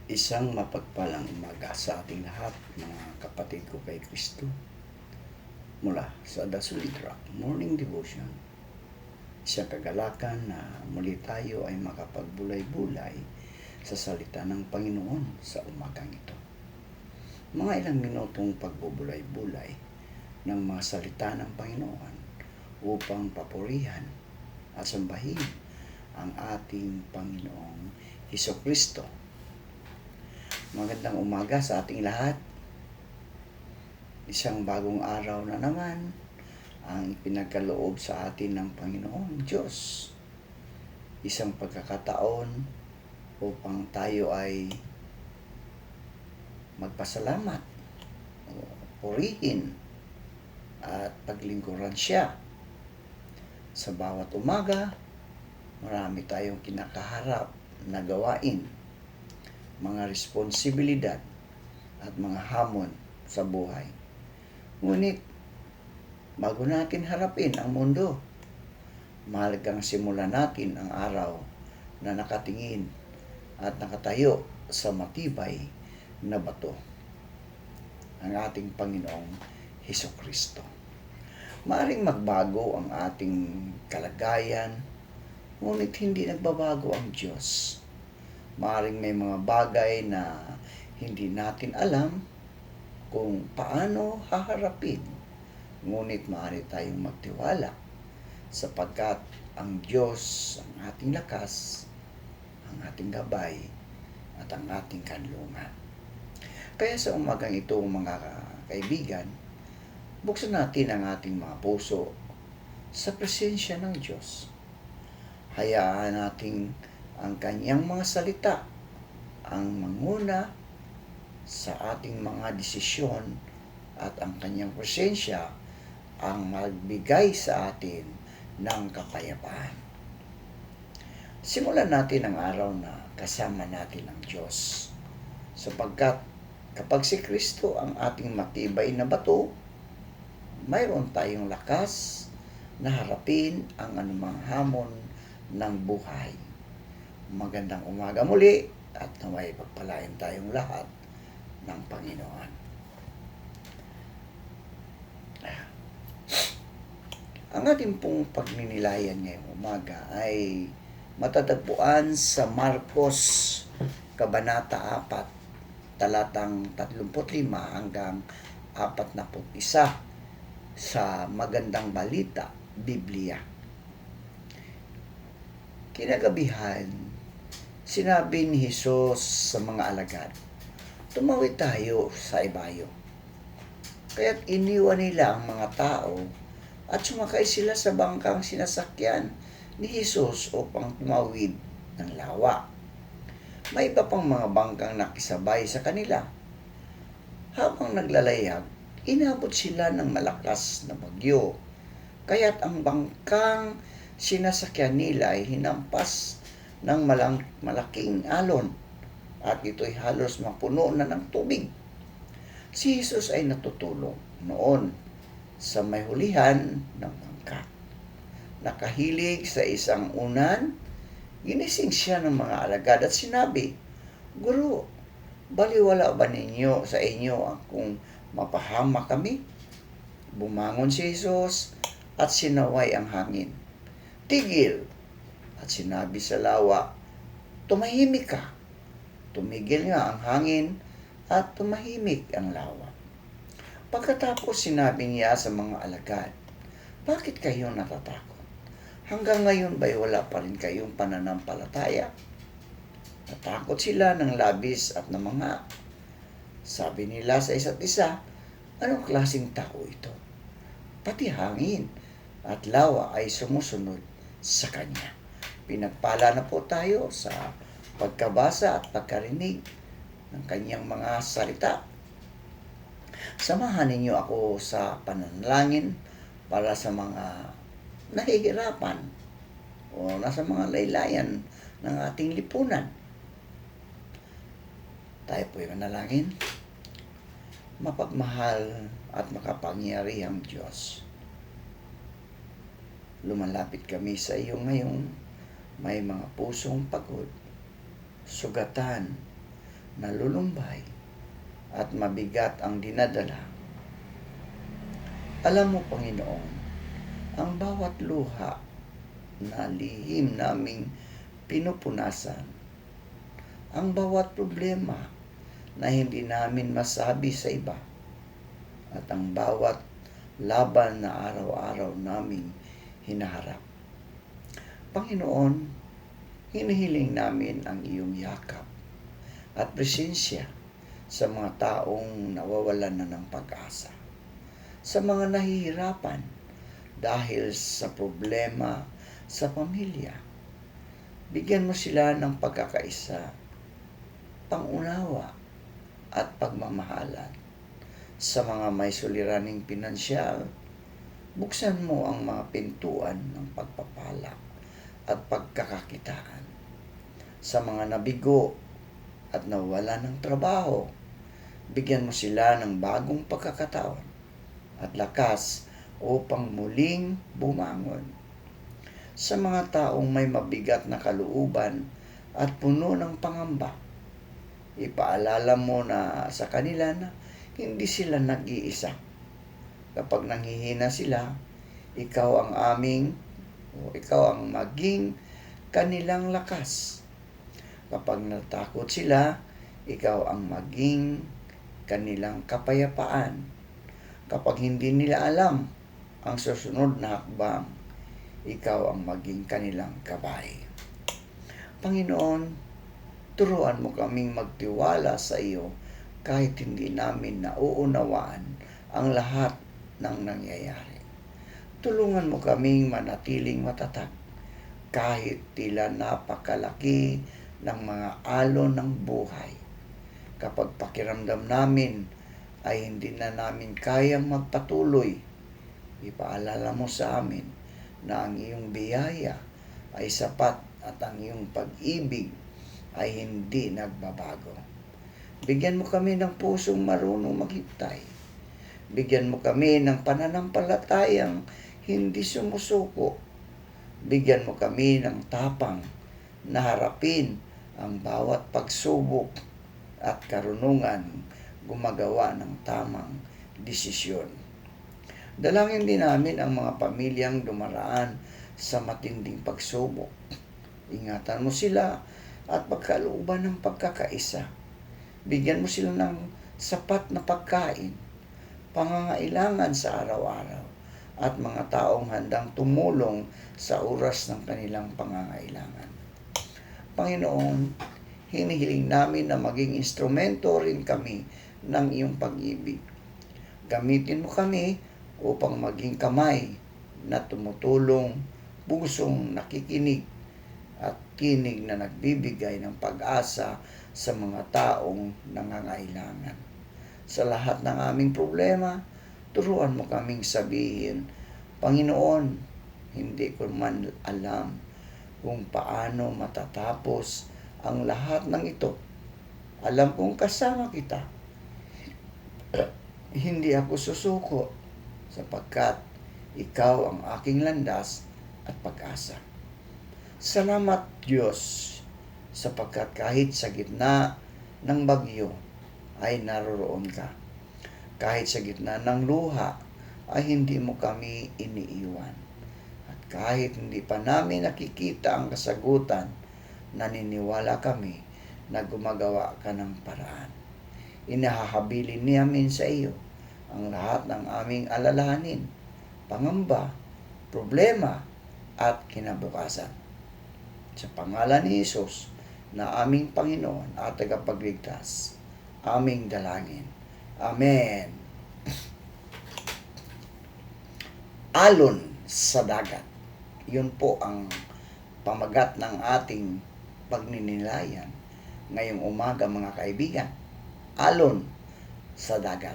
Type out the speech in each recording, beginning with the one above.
Isang mapagpalang umaga sa ating lahat, mga kapatid ko kay Kristo. Mula sa The Solid Rock Morning Devotion, isang kagalakan na muli tayo ay makapagbulay-bulay sa salita ng Panginoon sa umagang ito. Mga ilang minutong pagbubulay-bulay ng mga salita ng Panginoon upang papurihan at sambahin ang ating Panginoong Hesukristo. Magandang umaga sa ating lahat. Isang bagong araw na naman ang pinagkaloob sa atin ng Panginoong Diyos. Isang pagkakataon upang tayo ay magpasalamat, purihin at paglingkuran siya. Sa bawat umaga, marami tayong kinakaharap na gawain, mga responsibilidad at mga hamon sa buhay. Ngunit, bago natin harapin ang mundo, mahalagang simulan natin ang araw na nakatingin at nakatayo sa matibay na bato, ang ating Panginoong Hesukristo. Maaaring magbago ang ating kalagayan, ngunit hindi nagbabago ang Diyos. Maaaring may mga bagay na hindi natin alam kung paano haharapin, ngunit maaari tayong magtiwala sapagkat ang Diyos ang ating lakas, ang ating gabay, at ang ating kanlungan. Kaya sa umagang ito, mga kaibigan, buksan natin ang ating mga puso sa presensya ng Diyos. Hayaan nating ang kanyang mga salita ang manguna sa ating mga desisyon at ang kanyang presensya ang magbigay sa atin ng kapayapaan. Simulan natin ang araw na kasama natin ang Diyos, sapagkat kapag si Kristo ang ating matibay na bato, mayroon tayong lakas na harapin ang anumang hamon ng buhay. Magandang umaga muli at naway pagpalain tayong lahat ng Panginoon. Ang ating pong pagninilayan ngayong umaga ay matatagpuan sa Marcos Kabanata 4, talatang 35 hanggang 41 sa Magandang Balita, Biblia. Kinagabihan, sinabi ni Jesus sa mga alagad, "Tumawid tayo sa ibayo." Kaya't iniwan nila ang mga tao at sumakay sila sa bangkang sinasakyan ni Jesus upang tumawid ng lawa. May iba pang mga bangkang nakisabay sa kanila. Habang naglalayag, inabot sila ng malakas na bagyo. Kaya't ang bangkang sinasakyan nila ay hinampas ng malaking alon at ito'y halos mapuno na ng tubig. Si Jesus ay natutulog noon sa may hulihan ng bangka. Nakahilig sa isang unan, ginising siya ng mga alagad at sinabi, "Guro, baliwala ba ninyo sa inyo kung mapahama kami?" Bumangon si Jesus at sinaway ang hangin. "Tigil!" At sinabi sa lawa, "Tumahimik ka." Tumigil nga ang hangin at tumahimik ang lawa. Pagkatapos sinabi niya sa mga alagad, "Bakit kayo natatakot? Hanggang ngayon ba'y wala pa rin kayong pananampalataya?" Natakot sila ng labis at namanga. Sabi nila sa isa't isa, "Anong klaseng tao ito? Pati hangin at lawa ay sumusunod sa kanya." Pinagpala na po tayo sa pagkabasa at pagkarinig ng kanyang mga salita. Samahan ninyo ako sa pananalangin para sa mga nahihirapan o nasa mga laylayan ng ating lipunan. Tayo po'y manalangin. Mapagmahal at makapangyarihang Diyos, lumalapit kami sa iyo ngayong may mga pusong pagod, sugatan, nalulumbay, at mabigat ang dinadala. Alam mo, Panginoon, ang bawat luha na lihim naming pinupunasan, ang bawat problema na hindi namin masabi sa iba, at ang bawat laban na araw-araw naming hinaharap. Panginoon, hinihiling namin ang iyong yakap at presensya sa mga taong nawawalan na ng pag-asa, sa mga nahihirapan dahil sa problema sa pamilya. Bigyan mo sila ng pagkakaisa, pangunawa at pagmamahalan. Sa mga may suliraning pinansyal, buksan mo ang mga pintuan ng pagpapala at pagkakakitaan. Sa mga nabigo at nawala ng trabaho, bigyan mo sila ng bagong pagkakataon at lakas upang muling bumangon. Sa mga taong may mabigat na kalooban at puno ng pangamba, ipaalala mo na sa kanila na hindi sila nag-iisa. Kapag nanghihina sila, ikaw ang maging kanilang lakas. Kapag natakot sila, ikaw ang maging kanilang kapayapaan. Kapag hindi nila alam ang susunod na hakbang, ikaw ang maging kanilang gabay. Panginoon, turuan mo kaming magtiwala sa iyo kahit hindi namin nauunawaan ang lahat ng nangyayari. Tulungan mo kaming manatiling matatag kahit tila napakalaki ng mga alon ng buhay. Kapag pakiramdam namin ay hindi na namin kayang magpatuloy, ipaalala mo sa amin na ang iyong biyaya ay sapat at ang iyong pag-ibig ay hindi nagbabago. Bigyan mo kami ng pusong marunong maghintay. Bigyan mo kami ng pananampalatayang hindi sumusuko. Bigyan mo kami ng tapang na harapin ang bawat pagsubok at karunungan gumagawa ng tamang desisyon. Dalangin din namin ang mga pamilyang dumaraan sa matinding pagsubok. Ingatan mo sila at pagkalooban ng pagkakaisa. Bigyan mo sila ng sapat na pagkain, pangangailangan sa araw-araw, at mga taong handang tumulong sa oras ng kanilang pangangailangan. Panginoon, hinihiling namin na maging instrumento rin kami ng iyong pag-ibig. Gamitin mo kami upang maging kamay na tumutulong, pusong nakikinig, at tinig na nagbibigay ng pag-asa sa mga taong nangangailangan. Sa lahat ng aming problema, turuan mo kaming sabihin, Panginoon, hindi ko man alam kung paano matatapos ang lahat ng ito. Alam kong kasama kita. Hindi ako susuko sapagkat ikaw ang aking landas at pag-asa. Salamat, Diyos, sapagkat kahit sa gitna ng bagyo ay naroroon ka. Kahit sa gitna ng luha ay hindi mo kami iniiwan. At kahit hindi pa namin nakikita ang kasagutan, naniniwala kami na gumagawa ka ng paraan. Inahahabilin namin sa iyo ang lahat ng aming alalahanin, pangamba, problema, at kinabukasan. Sa pangalan ni Jesus na aming Panginoon at tagapagligtas, aming dalangin. Amen. Alon sa dagat. Yun po ang pamagat ng ating pagninilayan ngayong umaga, mga kaibigan. Alon sa dagat.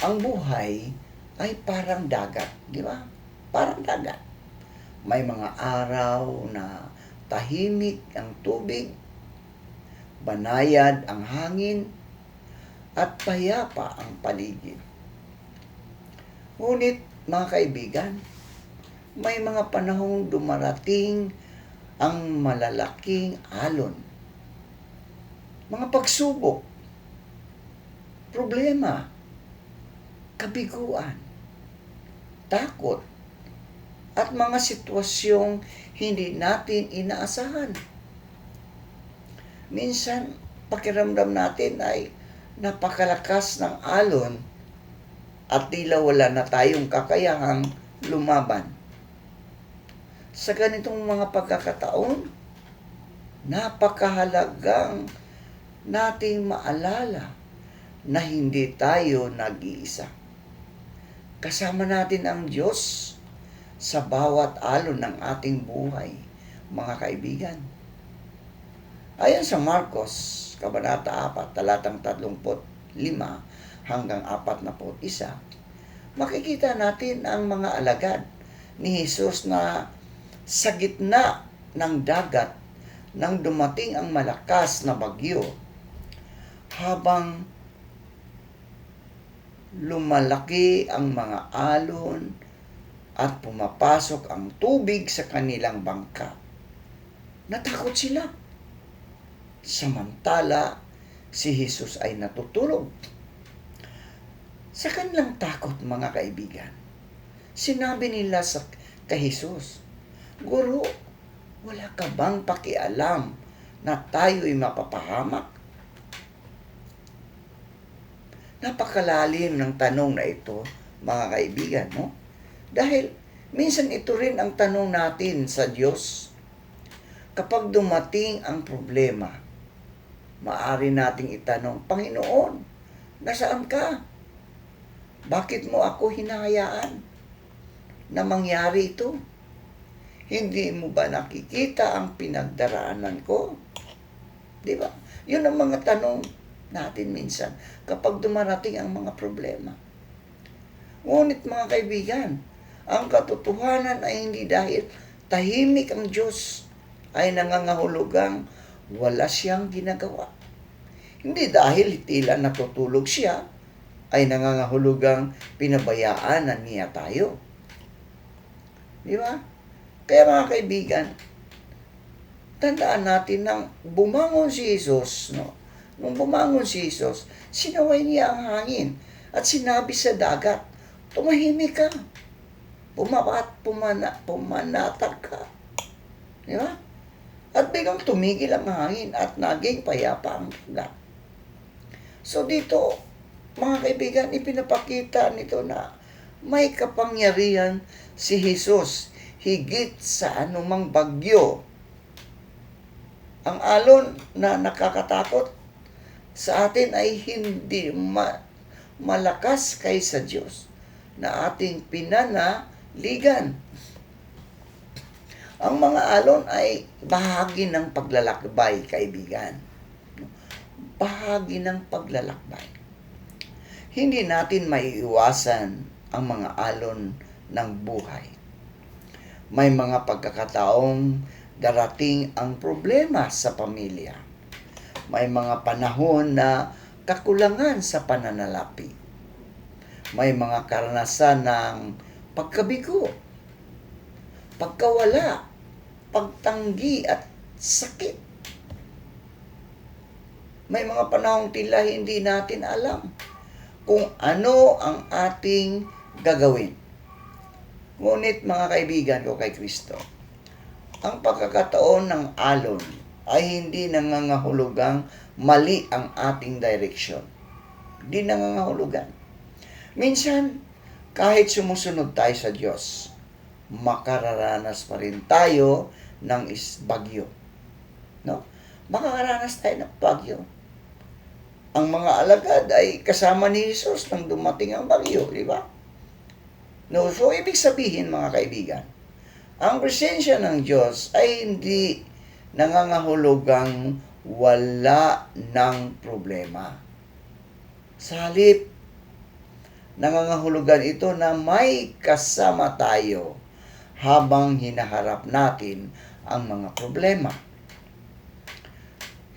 Ang buhay ay parang dagat, di ba? Parang dagat. May mga araw na tahimik ang tubig, banayad ang hangin, at payapa ang paligid. Ngunit, mga kaibigan, may mga panahong dumarating ang malalaking alon. mga pagsubok, problema, kabiguan, takot, at mga sitwasyong hindi natin inaasahan. Minsan, pakiramdam natin ay napakalakas ng alon at tila wala na tayong kakayahang lumaban. Sa ganitong mga pagkakataon, napakahalagang nating maalala na hindi tayo nag-iisa. Kasama natin ang Diyos sa bawat alon ng ating buhay, mga kaibigan. Ayon sa Marcos, Kabanata 4, talatang 35 hanggang 41, makikita natin ang mga alagad ni Jesus na sa gitna ng dagat nang dumating ang malakas na bagyo, habang lumalaki ang mga alon at pumapasok ang tubig sa kanilang bangka. Natakot sila. Samantala, si Jesus ay natutulog. Sa kanilang takot, mga kaibigan, sinabi nila kay Jesus, "Guro, wala ka bang pakialam na tayo'y mapapahamak?" Napakalalim ng tanong na ito, mga kaibigan, no? Dahil minsan ito rin ang tanong natin sa Diyos. Kapag dumating ang problema, maaari nating itanong, "Panginoon, nasaan ka? Bakit mo ako hinahayaan na mangyari ito? Hindi mo ba nakikita ang pinagdaraanan ko?" Di ba? Yun ang mga tanong natin minsan kapag dumarating ang mga problema. Ngunit mga kaibigan, ang katotohanan ay hindi dahil tahimik ang Diyos ay nangangahulugang wala siyang ginagawa. Hindi dahil tila natutulog siya ay nangangahulugang pinabayaan na niya tayo. Di ba? Kaya mga kaibigan, tandaan natin nang bumangon si Jesus, no? Nung bumangon si Jesus, sinaway niya ang hangin at sinabi sa dagat, "Tumahimik ka. Pumanatag ka." Di ba? At biglang tumigil ang hangin at naging payapa ang dagat. So dito, mga kaibigan, ipinapakita nito na may kapangyarihan si Jesus higit sa anumang bagyo. Ang alon na nakakatakot sa atin ay hindi malakas kaysa Diyos na ating pinanaligan. Ang mga alon ay bahagi ng paglalakbay, kaibigan. Bahagi ng paglalakbay. Hindi natin maiiwasan ang mga alon ng buhay. May mga pagkakataong darating ang problema sa pamilya. May mga panahon na kakulangan sa pananalapi. May mga karanasan ng pagkabigo, pagkawala, pagtanggi at sakit. May mga panahong tila hindi natin alam kung ano ang ating gagawin. Ngunit mga kaibigan ko kay Kristo, ang pagkakataon ng alon ay hindi nangangahulugang mali ang ating direksyon. Hindi nangangahulugan. Minsan, kahit sumusunod tayo sa Diyos, makararanas pa rin tayo ng bagyo. No? Makakaranas tayo ng bagyo. Ang mga alagad ay kasama ni Jesus nang dumating ang bagyo, di ba? No, so ibig sabihin mga kaibigan, ang presensya ng Diyos ay hindi nangangahulugang wala ng problema. Sa halip, nangangahulugan ito na may kasama tayo habang hinaharap natin ang mga problema.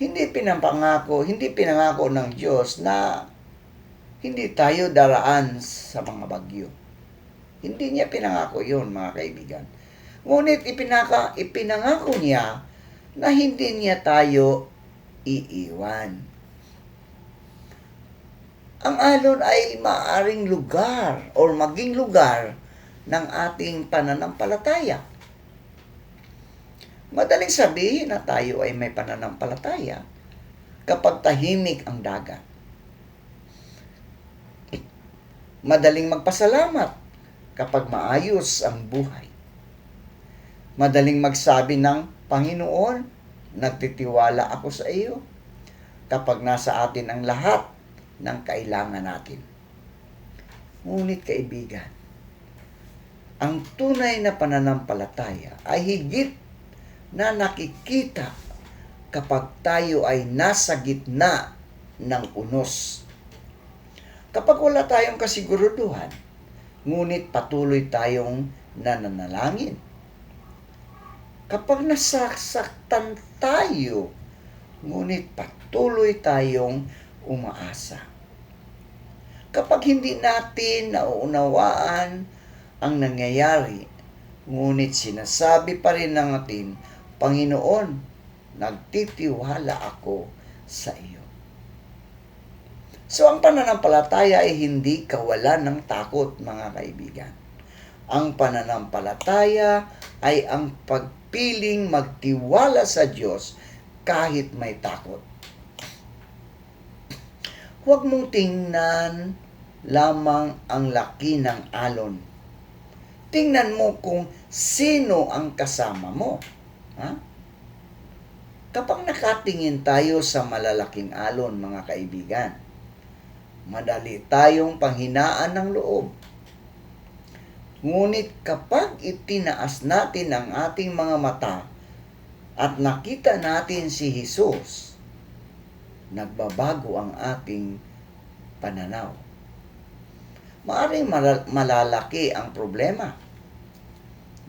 Hindi pinangako ng Diyos na hindi tayo daraan sa mga bagyo. Hindi niya pinangako yun, mga kaibigan. Ngunit ipinangako niya na hindi niya tayo iiwan. Ang alon ay maaring lugar or maging lugar ng ating pananampalataya. Madaling sabihin na tayo ay may pananampalataya kapag tahimik ang dagat. Madaling magpasalamat kapag maayos ang buhay. Madaling magsabi ng, Panginoon, nagtitiwala ako sa iyo kapag nasa atin ang lahat ng kailangan natin. Ngunit kaibigan, ang tunay na pananampalataya ay higit na nakikita kapag tayo ay nasa gitna ng unos. Kapag wala tayong kasiguruduhan, ngunit patuloy tayong nananalangin. Kapag nasasaktan tayo, ngunit patuloy tayong umaasa. Kapag hindi natin nauunawaan ang nangyayari, ngunit sinasabi pa rin natin, Panginoon, nagtitiwala ako sa iyo. So, ang pananampalataya ay hindi kawalan ng takot, mga kaibigan. Ang pananampalataya ay ang pagpiling magtiwala sa Diyos kahit may takot. Huwag mong tingnan lamang ang laki ng alon. Tingnan mo kung sino ang kasama mo. Ha? Kapag nakatingin tayo sa malalaking alon, mga kaibigan, madali tayong panghinaan ng loob. Ngunit kapag itinaas natin ang ating mga mata at nakita natin si Jesus, nagbabago ang ating pananaw. Maaring malalaki ang problema,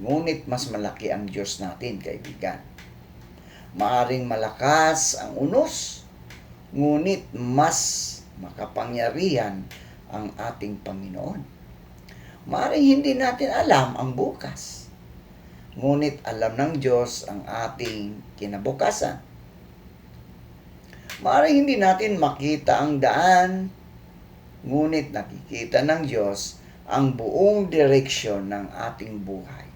ngunit mas malaki ang Diyos natin, kaibigan. Maaring malakas ang unos, ngunit mas makapangyarihan ang ating Panginoon. Maaring hindi natin alam ang bukas, ngunit alam ng Diyos ang ating kinabukasan. Maaring hindi natin makita ang daan, ngunit nakikita ng Diyos ang buong direksyon ng ating buhay.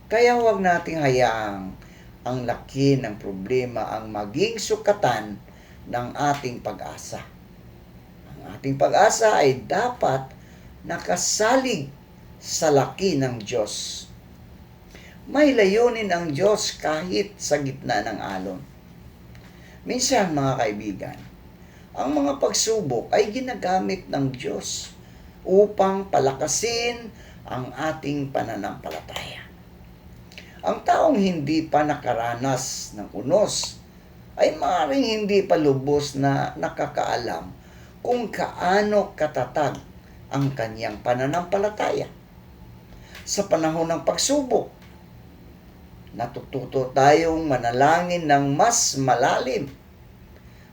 Kaya huwag nating hayaang ang laki ng problema ang maging sukatan ng ating pag-asa. Ang ating pag-asa ay dapat nakasalig sa laki ng Diyos. May layunin ang Diyos kahit sa gitna ng alon. Minsan, mga kaibigan, ang mga pagsubok ay ginagamit ng Diyos upang palakasin ang ating pananampalataya. Ang taong hindi pa nakaranas ng unos ay maaaring hindi pa lubos na nakakaalam kung kaano katatag ang kanyang pananampalataya. Sa panahon ng pagsubok, natututo tayong manalangin ng mas malalim.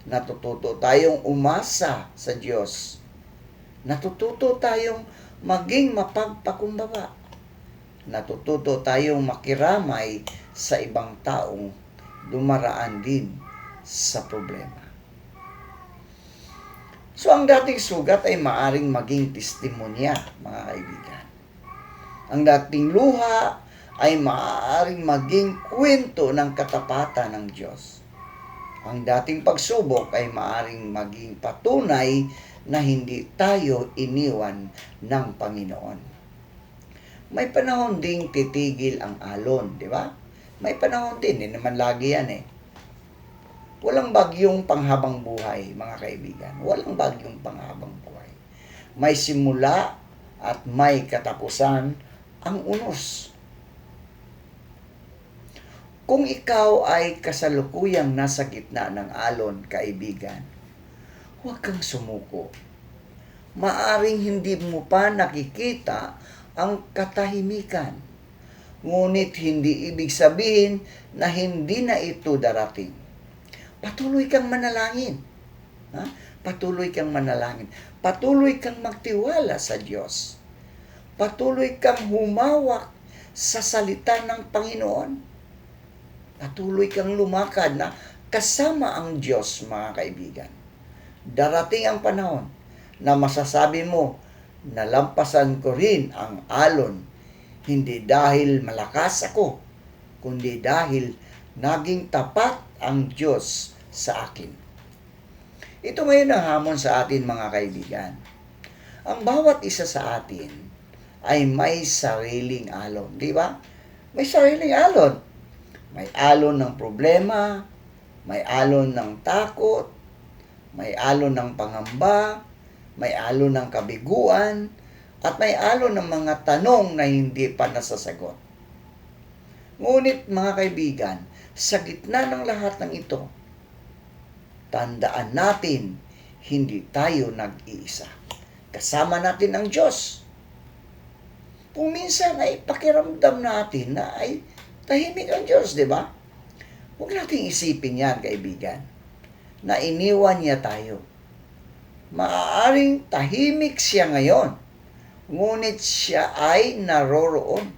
Natututo tayong umasa sa Diyos. Natututo tayong maging mapagpakumbaba. Natututo tayong makiramay sa ibang taong dumaraan din sa problema. So, ang dating sugat ay maaring maging testimonya, mga kaibigan. Ang dating luha ay maaaring maging kwento ng katapatan ng Diyos. Ang dating pagsubok ay maaaring maging patunay na hindi tayo iniwan ng Panginoon. May panahon ding titigil ang alon, di ba? May panahon din, hindi naman lagi yan eh. Walang bagyong panghabang buhay, mga kaibigan. Walang bagyong panghabang buhay. May simula at may katapusan ang unos. Kung ikaw ay kasalukuyang nasa gitna ng alon, kaibigan, huwag kang sumuko. Maaring hindi mo pa nakikita ang katahimikan. Ngunit hindi ibig sabihin na hindi na ito darating. Patuloy kang manalangin. Ha? Patuloy kang manalangin. Patuloy kang magtiwala sa Diyos. Patuloy kang humawak sa salita ng Panginoon. Patuloy kang lumakad na kasama ang Diyos, mga kaibigan. Darating ang panahon na masasabi mo, nalampasan ko rin ang alon, hindi dahil malakas ako, kundi dahil naging tapat ang Diyos sa akin. Ito ngayon ang hamon sa atin, mga kaibigan. Ang bawat isa sa atin ay may sariling alon, di ba? May sariling alon. May alon ng problema, may alon ng takot, may alon ng pangamba, may alon ng kabiguan, at may alon ng mga tanong na hindi pa nasasagot. Ngunit mga kaibigan, sa gitna ng lahat ng ito, tandaan natin, hindi tayo nag-iisa. Kasama natin ang Diyos. Kung minsan ay pakiramdam natin na ay tahimik ang Diyos, di ba? Huwag nating isipin yan, kaibigan, na iniwan niya tayo. Maaaring tahimik siya ngayon, ngunit siya ay naroroon.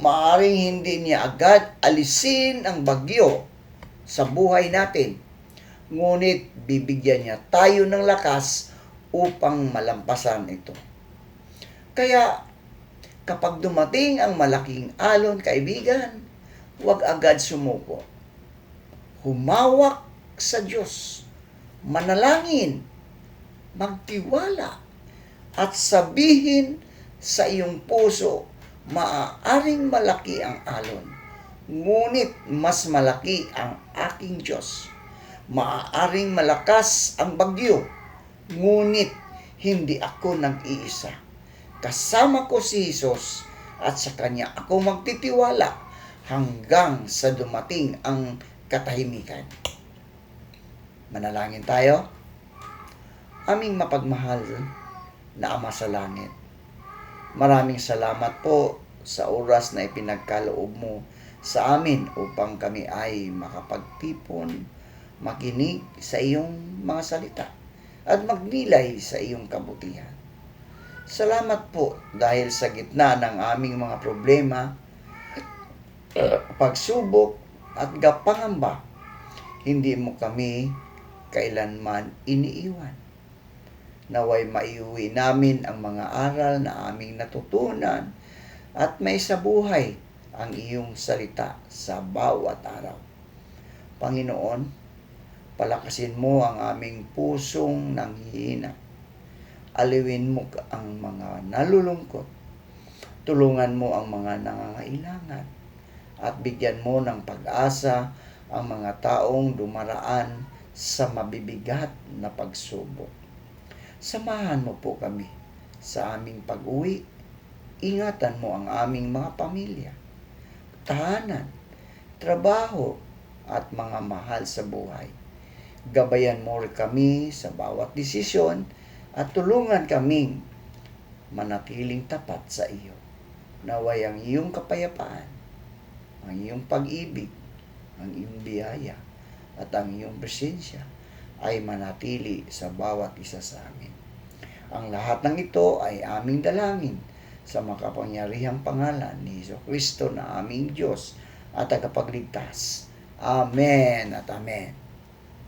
Maaaring hindi niya agad alisin ang bagyo sa buhay natin, ngunit bibigyan niya tayo ng lakas upang malampasan ito. Kaya, kapag dumating ang malaking alon, kaibigan, huwag agad sumuko. Humawak sa Diyos, manalangin, magtiwala, at sabihin sa iyong puso, maaaring malaki ang alon, ngunit mas malaki ang aking Diyos. Maaaring malakas ang bagyo, ngunit hindi ako nag-iisa. Kasama ko si Jesus at sa Kanya ako magtitiwala hanggang sa dumating ang katahimikan. Manalangin tayo. Aming mapagmahal na Ama sa Langit, maraming salamat po sa oras na ipinagkaloob mo sa amin upang kami ay makapagtipon, makinig sa iyong mga salita, at magnilay sa iyong kabutihan. Salamat po dahil sa gitna ng aming mga problema, pagsubok at pangamba, hindi mo kami kailanman iniiwan. Naway maiuwi namin ang mga aral na aming natutunan at may sa buhay ang iyong salita sa bawat araw. Panginoon, palakasin mo ang aming pusong nanghihina. Aliwin mo ang mga nalulungkot. Tulungan mo ang mga nangangailangan. At bigyan mo ng pag-asa ang mga taong dumaraan sa mabibigat na pagsubok. Samahan mo po kami sa aming pag-uwi. Ingatan mo ang aming mga pamilya, tahanan, trabaho, at mga mahal sa buhay. Gabayan mo rin kami sa bawat desisyon at tulungan kaming manatiling tapat sa iyo. Naway ang iyong kapayapaan, ang iyong pag-ibig, ang iyong biyaya, at ang iyong presensya ay manatili sa bawat isa sa amin. Ang lahat ng ito ay aming dalangin sa makapangyarihang pangalan ni Jesucristo na aming Diyos at tagapagligtas. Amen at amen.